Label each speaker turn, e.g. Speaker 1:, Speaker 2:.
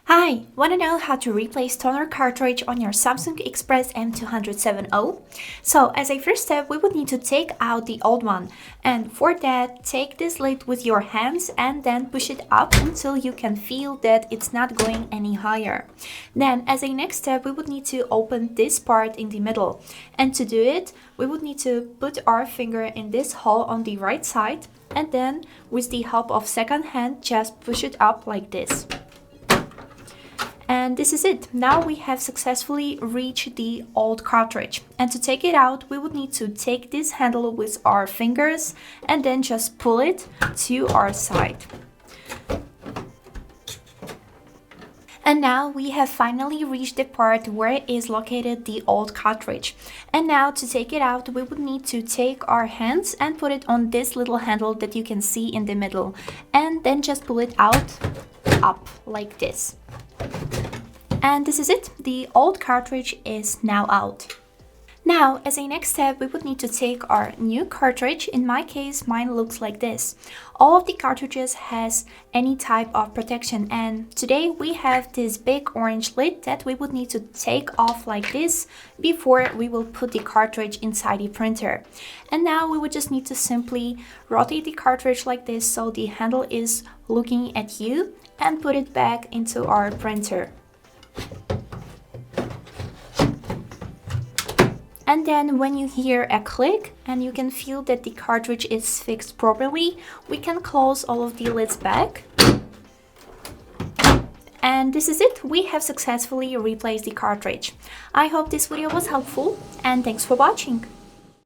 Speaker 1: Hi, want to know how to replace toner cartridge on your Samsung Xpress M2070W? So as a first step, we would need to take out the old one. And for that, take this lid with your hands and then push it up until you can feel that it's not going any higher. Then as a next step, we would need to open this part in the middle. And to do it, we would need to put our finger in this hole on the right side. And then with the help of second hand, just push it up like this. And this is it. Now we have successfully reached the old cartridge. And to take it out, we would need to take this handle with our fingers and then just pull it to our side. And now we have finally reached the part where is located the old cartridge. And now to take it out, we would need to take our hands and put it on this little handle that you can see in the middle. And then just pull it out, up like this. And this is it. The old cartridge is now out. Now, as a next step, we would need to take our new cartridge. In my case, mine looks like this. All of the cartridges has any type of protection, and today we have this big orange lid that we would need to take off like this before we will put the cartridge inside the printer. And now we would just need to simply rotate the cartridge like this so the handle is looking at you and put it back into our printer. And then when you hear a click and you can feel that the cartridge is fixed properly, we can close all of the lids back. And this is it. We have successfully replaced the cartridge. I hope this video was helpful and thanks for watching.